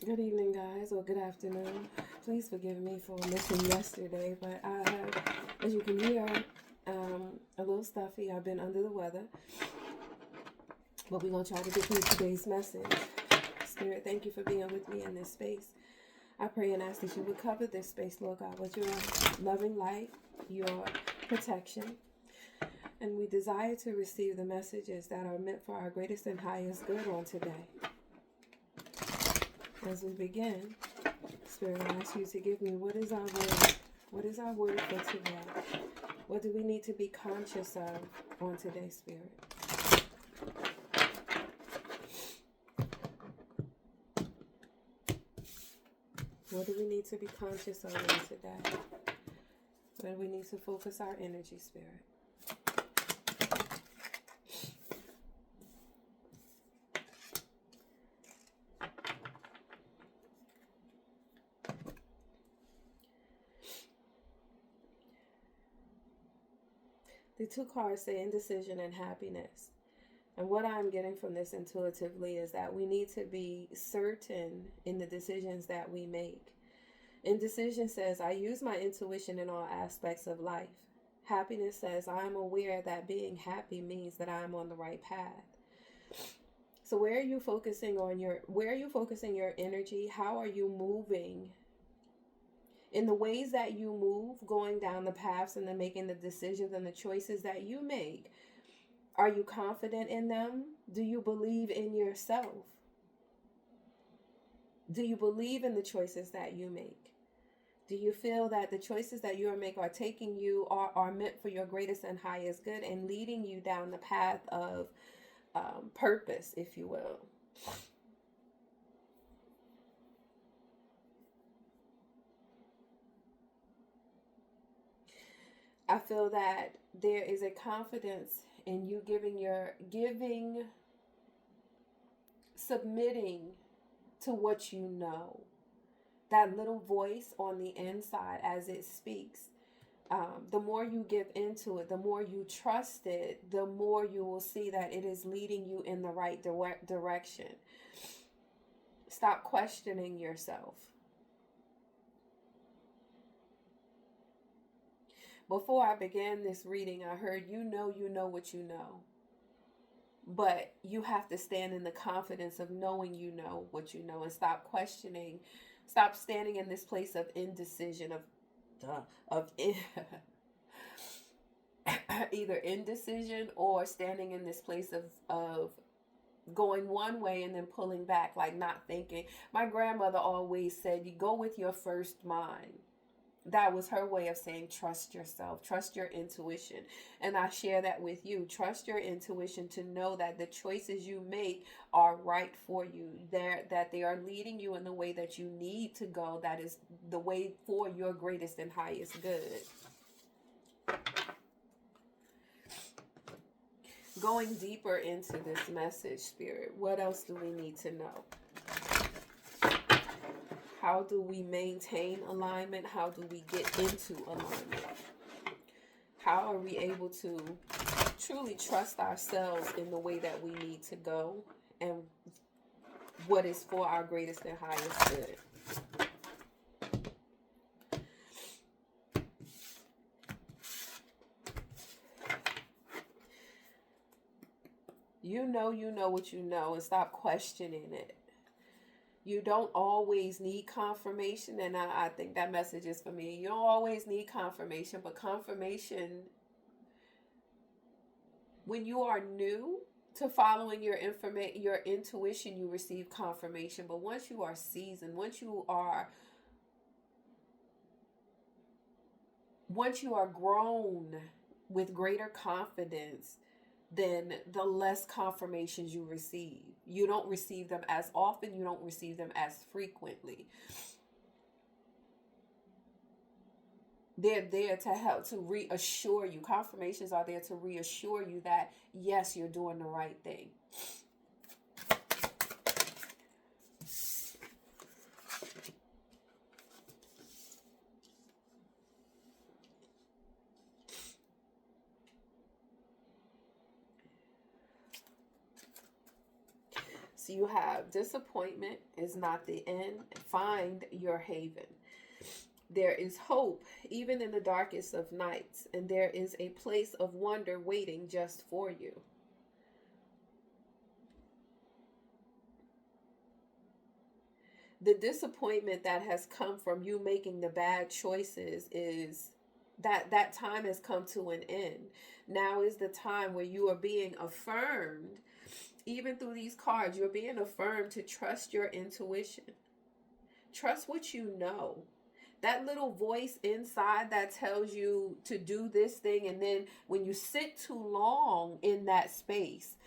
Good evening, guys, or good afternoon. Please forgive me for missing yesterday, but I have, as you can hear, a little stuffy. I've been under the weather, but we're going to try to get through today's message. Spirit, thank you for being with me in this space. I pray and ask that you would cover this space, Lord God, with your loving light, your protection, and we desire to receive the messages that are meant for our greatest and highest good on today. As we begin, Spirit, I ask you to give me what is our word? What is our word for today? What do we need to be conscious of on today, Spirit? What do we need to be conscious of on today? Where do we need to focus our energy, Spirit? The two cards say indecision and happiness. And what I'm getting from this intuitively is that we need to be certain in the decisions that we make. Indecision says, I use my intuition in all aspects of life. Happiness says, I am aware that being happy means that I am on the right path. So where are you focusing your energy? How are you moving? In the ways that you move, going down the paths and then making the decisions and the choices that you make, are you confident in them? Do you believe in yourself? Do you believe in the choices that you make? Do you feel that the choices that you make are taking you, are meant for your greatest and highest good and leading you down the path of purpose, if you will? I feel that there is a confidence in you submitting to what you know. That little voice on the inside as it speaks. The more you give into it, the more you trust it, the more you will see that it is leading you in the right direction. Stop questioning yourself. Before I began this reading, I heard you know what you know. But you have to stand in the confidence of knowing you know what you know and stop questioning. Stop standing in this place of indecision, of either indecision or standing in this place of going one way and then pulling back, like not thinking. My grandmother always said, you go with your first mind. That was her way of saying trust yourself, trust your intuition. And I share that with you. Trust your intuition to know that the choices you make are right for you, that they are leading you in the way that you need to go, that is the way for your greatest and highest good. Going deeper into this message, Spirit, what else do we need to know? How do we maintain alignment? How do we get into alignment? How are we able to truly trust ourselves in the way that we need to go and what is for our greatest and highest good? You know what you know, and stop questioning it. You don't always need confirmation, and I think that message is for me. You don't always need confirmation, but confirmation, when you are new to following your intuition, you receive confirmation. But once you are seasoned, once you are grown with greater confidence, then the less confirmations you receive. You don't receive them as often, you don't receive them as frequently. They're there to help, to reassure you. Confirmations are there to reassure you that, yes, you're doing the right thing. So you have disappointment is not the end. Find your haven. There is hope even in the darkest of nights, and there is a place of wonder waiting just for you. The disappointment that has come from you making the bad choices is that time has come to an end. Now is the time where you are being affirmed. Even through these cards, you're being affirmed to trust your intuition. Trust what you know. That little voice inside that tells you to do this thing, and then when you sit too long in that space,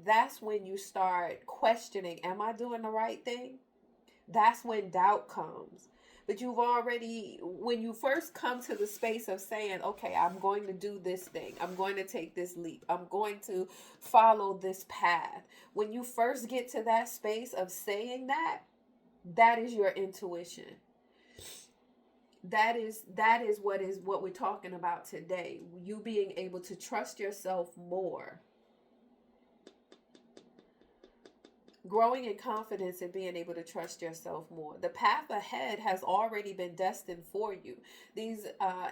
that's when you start questioning, am I doing the right thing? That's when doubt comes. But you've already, when you first come to the space of saying, okay, I'm going to do this thing, I'm going to take this leap, I'm going to follow this path. When you first get to that space of saying that, that is your intuition. That is what we're talking about today. You being able to trust yourself more. Growing in confidence and being able to trust yourself more. The path ahead has already been destined for you. These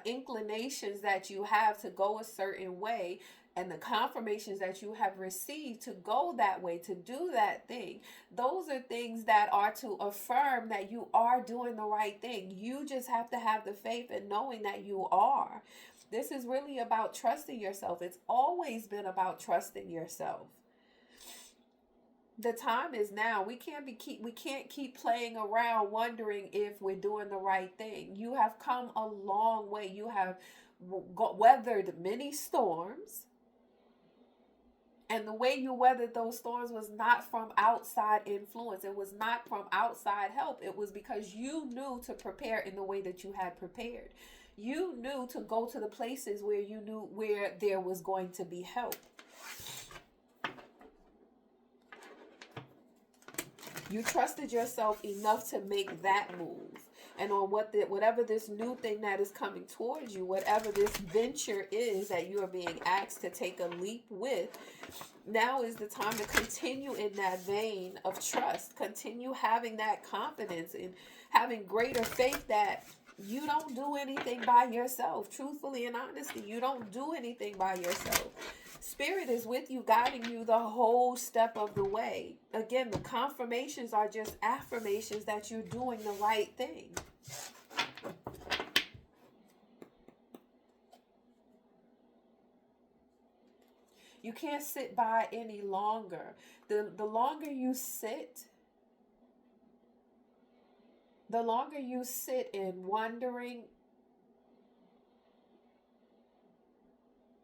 inclinations that you have to go a certain way, and the confirmations that you have received to go that way, to do that thing, those are things that are to affirm that you are doing the right thing. You just have to have the faith in knowing that you are. This is really about trusting yourself. It's always been about trusting yourself. The time is now. We can't keep playing around wondering if we're doing the right thing. You have come a long way. You have weathered many storms. And the way you weathered those storms was not from outside influence. It was not from outside help. It was because you knew to prepare in the way that you had prepared. You knew to go to the places where you knew where there was going to be help. You trusted yourself enough to make that move. And on whatever this new thing that is coming towards you, whatever this venture is that you are being asked to take a leap with, now is the time to continue in that vein of trust. Continue having that confidence and having greater faith that you don't do anything by yourself. Truthfully and honestly, you don't do anything by yourself. Spirit is with you, guiding you the whole step of the way. Again, the confirmations are just affirmations that you're doing the right thing. You can't sit by any longer. The longer you sit, in wondering,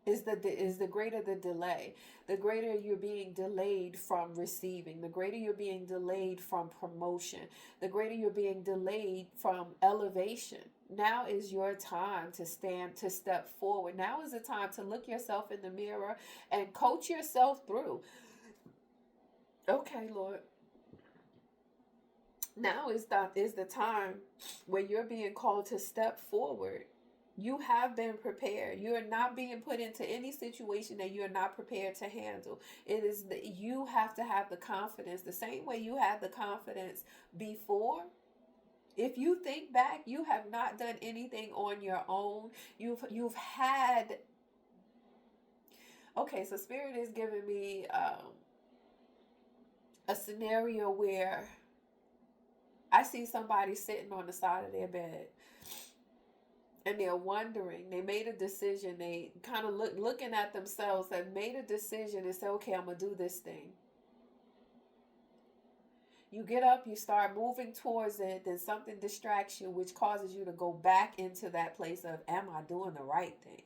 is the greater the delay. The greater you're being delayed from receiving. The greater you're being delayed from promotion. The greater you're being delayed from elevation. Now is your time to step forward. Now is the time to look yourself in the mirror and coach yourself through. Okay, Lord. Now is the time where you're being called to step forward. You have been prepared. You are not being put into any situation that you are not prepared to handle. You have to have the confidence, the same way you had the confidence before. If you think back, you have not done anything on your own. You've had. Okay, so Spirit is giving me a scenario where I see somebody sitting on the side of their bed. And they're wondering, they made a decision, they kind of looking at themselves and made a decision and say, okay, I'm going to do this thing. You get up, you start moving towards it, then something distracts you, which causes you to go back into that place of, am I doing the right thing?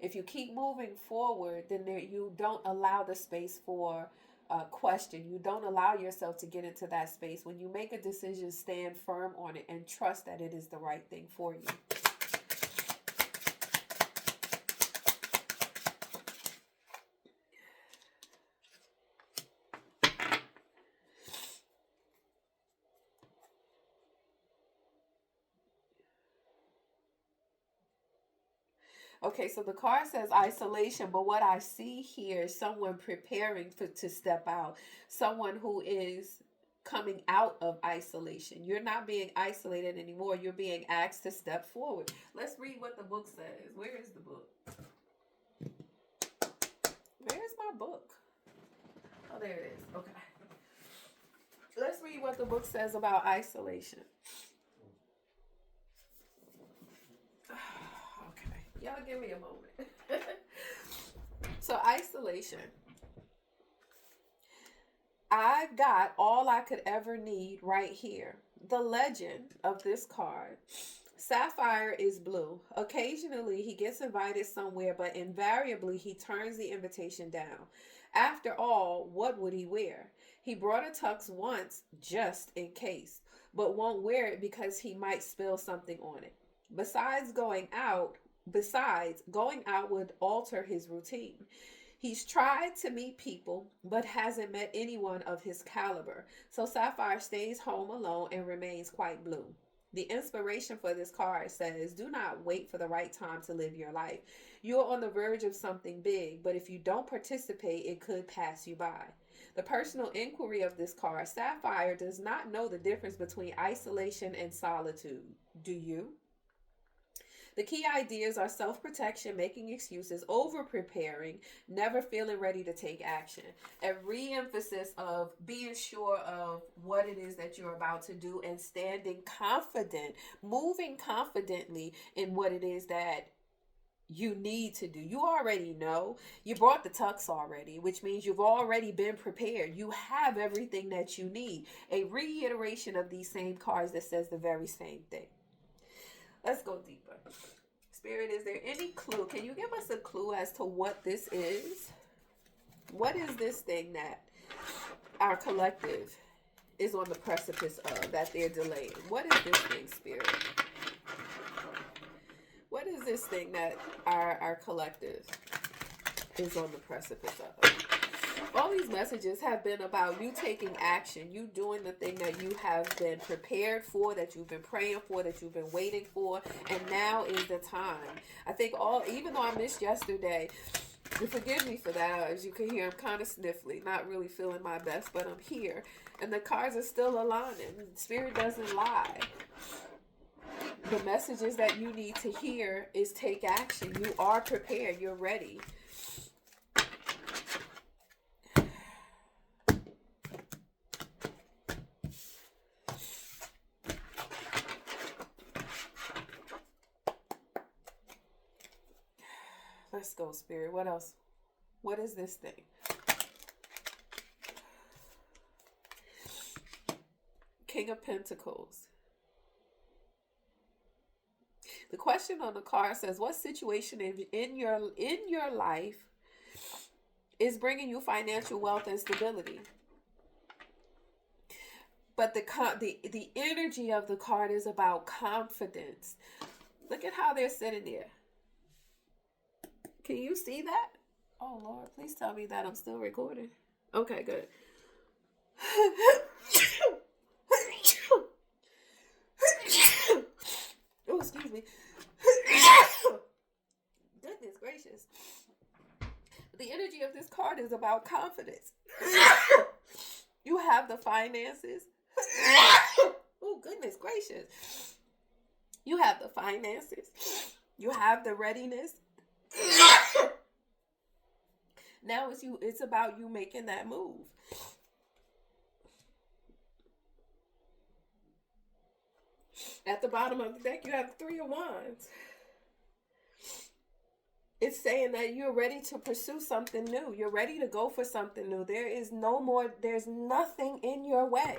If you keep moving forward, then you don't allow the space for question. You don't allow yourself to get into that space. When you make a decision, stand firm on it and trust that it is the right thing for you. Okay, so the card says isolation, but what I see here is someone preparing to step out, someone who is coming out of isolation. You're not being isolated anymore. You're being asked to step forward. Let's read what the book says. Where is the book? Where is my book? Oh, there it is. Okay. Let's read what the book says about isolation. Okay. Y'all give me a moment. So, isolation. I've got all I could ever need right here. The legend of this card. Sapphire is blue. Occasionally, he gets invited somewhere, but invariably, he turns the invitation down. After all, what would he wear? He brought a tux once, just in case, but won't wear it because he might spill something on it. Besides, going out would alter his routine. He's tried to meet people, but hasn't met anyone of his caliber. So Sapphire stays home alone and remains quite blue. The inspiration for this card says, do not wait for the right time to live your life. You're on the verge of something big, but if you don't participate, it could pass you by. The personal inquiry of this card, Sapphire does not know the difference between isolation and solitude. Do you? The key ideas are self-protection, making excuses, over-preparing, never feeling ready to take action. A re-emphasis of being sure of what it is that you're about to do and standing confident, moving confidently in what it is that you need to do. You already know. You brought the tux already, which means you've already been prepared. You have everything that you need. A reiteration of these same cards that says the very same thing. Let's go deeper. Spirit, is there any clue? Can you give us a clue as to what this is? What is this thing that our collective is on the precipice of, that they're delaying? What is this thing, Spirit? What is this thing that our collective is on the precipice of? All these messages have been about you taking action, you doing the thing that you have been prepared for, that you've been praying for, that you've been waiting for, and now is the time. I think even though I missed yesterday, and forgive me for that, as you can hear, I'm kind of sniffly, not really feeling my best, but I'm here, and the cards are still aligning. Spirit doesn't lie. The messages that you need to hear is take action. You are prepared. You're ready. Let's go, Spirit. What else? What is this thing? King of Pentacles. The question on the card says, what situation in your life is bringing you financial wealth and stability? But the energy of the card is about confidence. Look at how they're sitting there. Can you see that? Oh, Lord, please tell me that I'm still recording. Okay, good. Oh, excuse me. Goodness gracious. The energy of this card is about confidence. You have the finances. Oh, goodness gracious. You have the finances. You have the readiness. Now it's about you making that move. At the bottom of the deck, you have the Three of Wands. It's saying that you're ready to pursue something new. You're ready to go for something new. There's nothing in your way.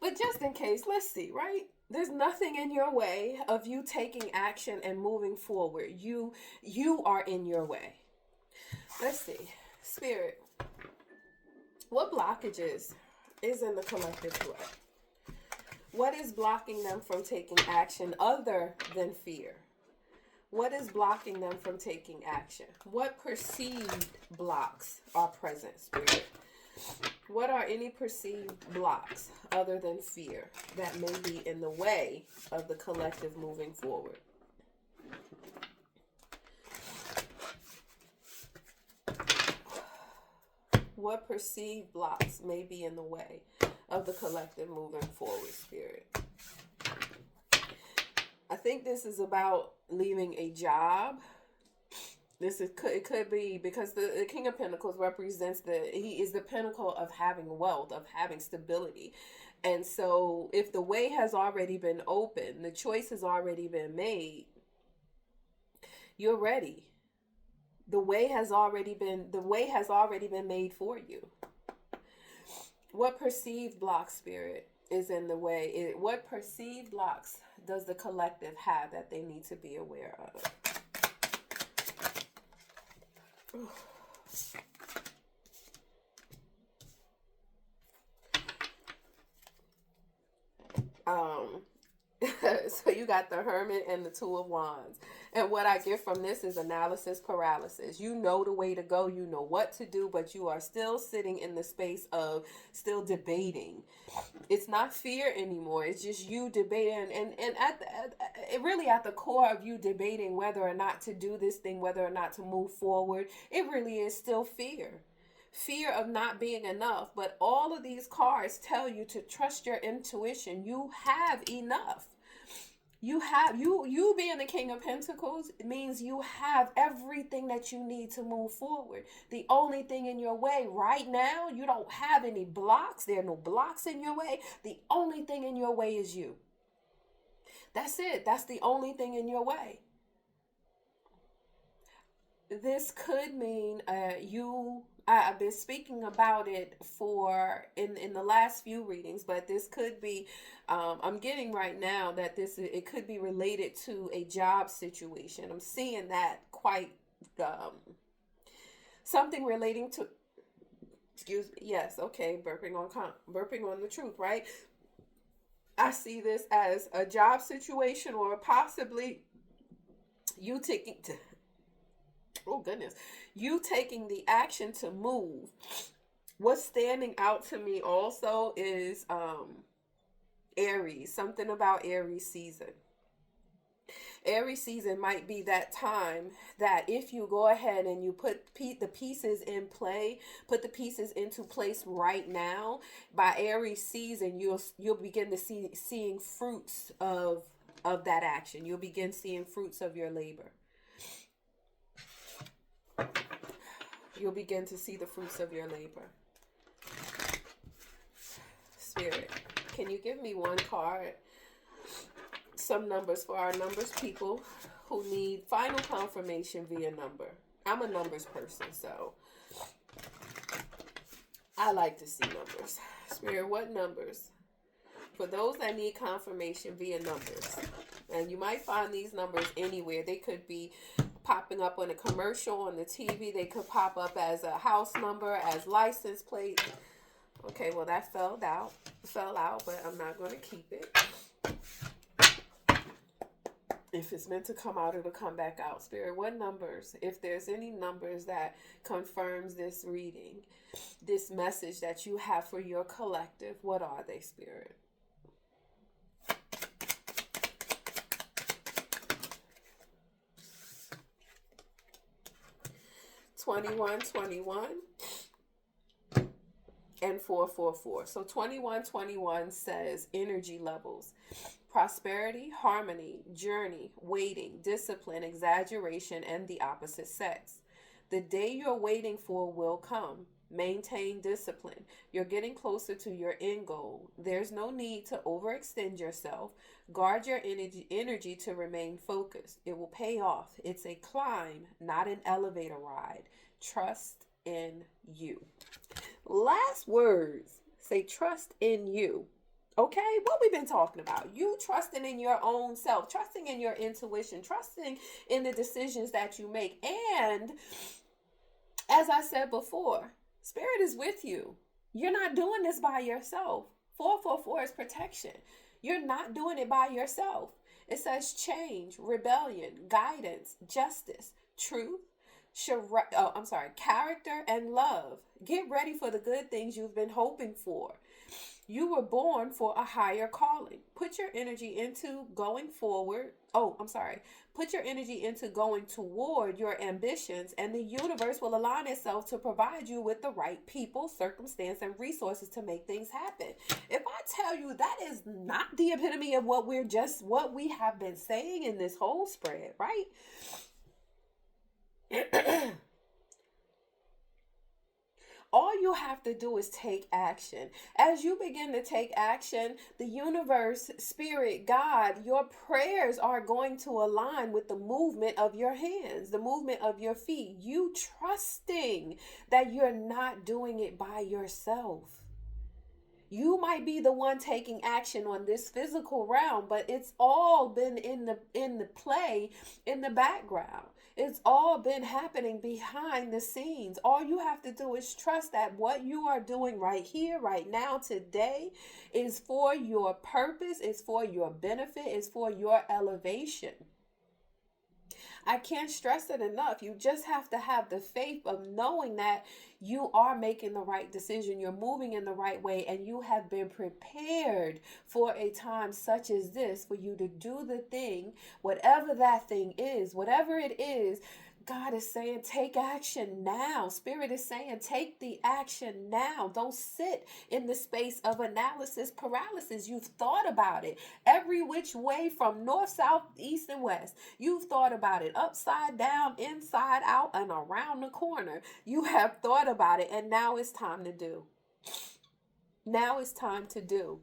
But just in case, let's see, right? There's nothing in your way of you taking action and moving forward. You are in your way. Let's see. Spirit, what blockages is in the collective way? What is blocking them from taking action other than fear? What is blocking them from taking action? What perceived blocks are present, Spirit? What are any perceived blocks other than fear that may be in the way of the collective moving forward? What perceived blocks may be in the way of the collective moving forward, Spirit? I think this is about leaving a job. It could be because the King of Pentacles represents he is the pinnacle of having wealth, of having stability. And so if the way has already been opened, the choice has already been made, you're ready. The way has already been made for you. What perceived block, Spirit, is in the way? What perceived blocks does the collective have that they need to be aware of? So you got the Hermit and the Two of Wands. And what I get from this is analysis paralysis. You know the way to go. You know what to do, but you are still sitting in the space of still debating. It's not fear anymore. It's just you debating. And really at the core of you debating whether or not to do this thing, whether or not to move forward, it really is still fear. Fear of not being enough. But all of these cards tell you to trust your intuition. You have enough. You being the King of Pentacles means you have everything that you need to move forward. The only thing in your way right now, you don't have any blocks. There are no blocks in your way. The only thing in your way is you. That's it. That's the only thing in your way. This could mean I've been speaking about it in the last few readings, but this could be, I'm getting right now that it could be related to a job situation. I'm seeing that quite, something relating to, excuse me, yes, okay, burping on the truth, right? I see this as a job situation or possibly you taking the action to move. What's standing out to me also is Aries, something about Aries season. Aries season might be that time that if you go ahead and you put the pieces in play, put the pieces into place right now, by Aries season, you'll begin to seeing fruits of that action. You'll begin seeing fruits of your labor. You'll begin to see the fruits of your labor. Spirit, can you give me one card? Some numbers for our numbers people who need final confirmation via number. I'm a numbers person, so I like to see numbers. Spirit, what numbers? For those that need confirmation via numbers. And you might find these numbers anywhere. They could be popping up on a commercial on the TV. They could pop up as a house number, as license plate. Okay, well that fell out, but I'm not going to keep it. If it's meant to come out, it'll come back out. Spirit, what numbers? If there's any numbers that confirms this reading, this message that you have for your collective, what are they, Spirit? (2121) and 444. So 2121 says energy levels. Prosperity, harmony, journey, waiting, discipline, exaggeration, and the opposite sex. The day you're waiting for will come. Maintain discipline. You're getting closer to your end goal. There's no need to overextend yourself. Guard your energy to remain focused. It will pay off. It's a climb, not an elevator ride. Trust in you. Last words. Say trust in you. Okay, what we've been talking about. You trusting in your own self, trusting in your intuition, trusting in the decisions that you make. And as I said before, Spirit is with you. You're not doing this by yourself. 444 is protection. You're not doing it by yourself. It says change, rebellion, guidance, justice, truth, character, and love. Get ready for the good things you've been hoping for. You were born for a higher calling. Put your energy into going forward. Oh, I'm sorry. Put your energy into going toward your ambitions, and the universe will align itself to provide you with the right people, circumstance, and resources to make things happen. If I tell you that is not the epitome of what we have been saying in this whole spread, right? All you have to do is take action. As you begin to take action, the universe, spirit, God, your prayers are going to align with the movement of your hands, the movement of your feet. You trusting that you're not doing it by yourself. You might be the one taking action on this physical realm, but it's all been in the play in the background. It's all been happening behind the scenes. All you have to do is trust that what you are doing right here, right now, today is for your purpose, is for your benefit, is for your elevation. I can't stress it enough. You just have to have the faith of knowing that you are making the right decision. You're moving in the right way, and you have been prepared for a time such as this for you to do the thing, whatever that thing is, whatever it is. God is saying, take action now. Spirit is saying, take the action now. Don't sit in the space of analysis paralysis. You've thought about it every which way from north, south, east, and west. You've thought about it upside down, inside out, and around the corner. You have thought about it, and now it's time to do. Now it's time to do.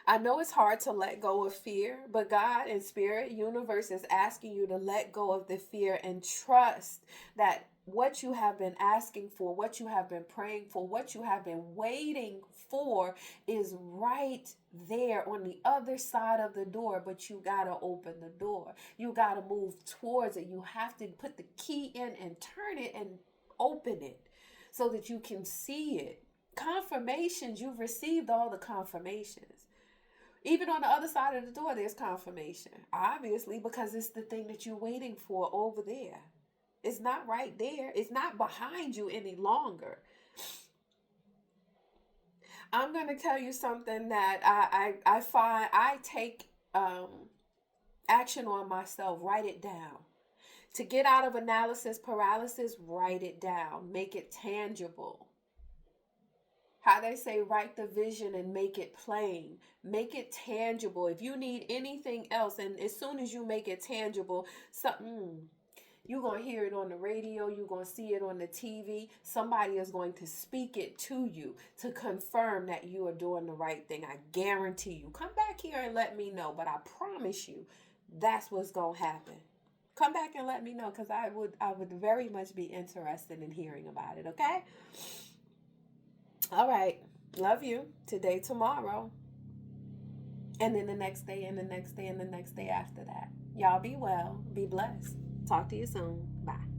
I know it's hard to let go of fear, but God and Spirit Universe is asking you to let go of the fear and trust that what you have been asking for, what you have been praying for, what you have been waiting for is right there on the other side of the door, but you got to open the door. You got to move towards it. You have to put the key in and turn it and open it so that you can see it. Confirmations, you've received all the confirmations. Even on the other side of the door, there's confirmation. Obviously, because it's the thing that you're waiting for over there. It's not right there. It's not behind you any longer. I'm going to tell you something that I find I take action on myself. Write it down. To get out of analysis paralysis, write it down. Make it tangible. How they say, write the vision and make it plain. Make it tangible. If you need anything else, and as soon as you make it tangible, you're going to hear it on the radio. You're going to see it on the TV. Somebody is going to speak it to you to confirm that you are doing the right thing. I guarantee you. Come back here and let me know. But I promise you, that's what's going to happen. Come back and let me know, because I would very much be interested in hearing about it, okay? All right. Love you. Today, tomorrow. And then the next day, and the next day, and the next day after that. Y'all be well. Be blessed. Talk to you soon. Bye.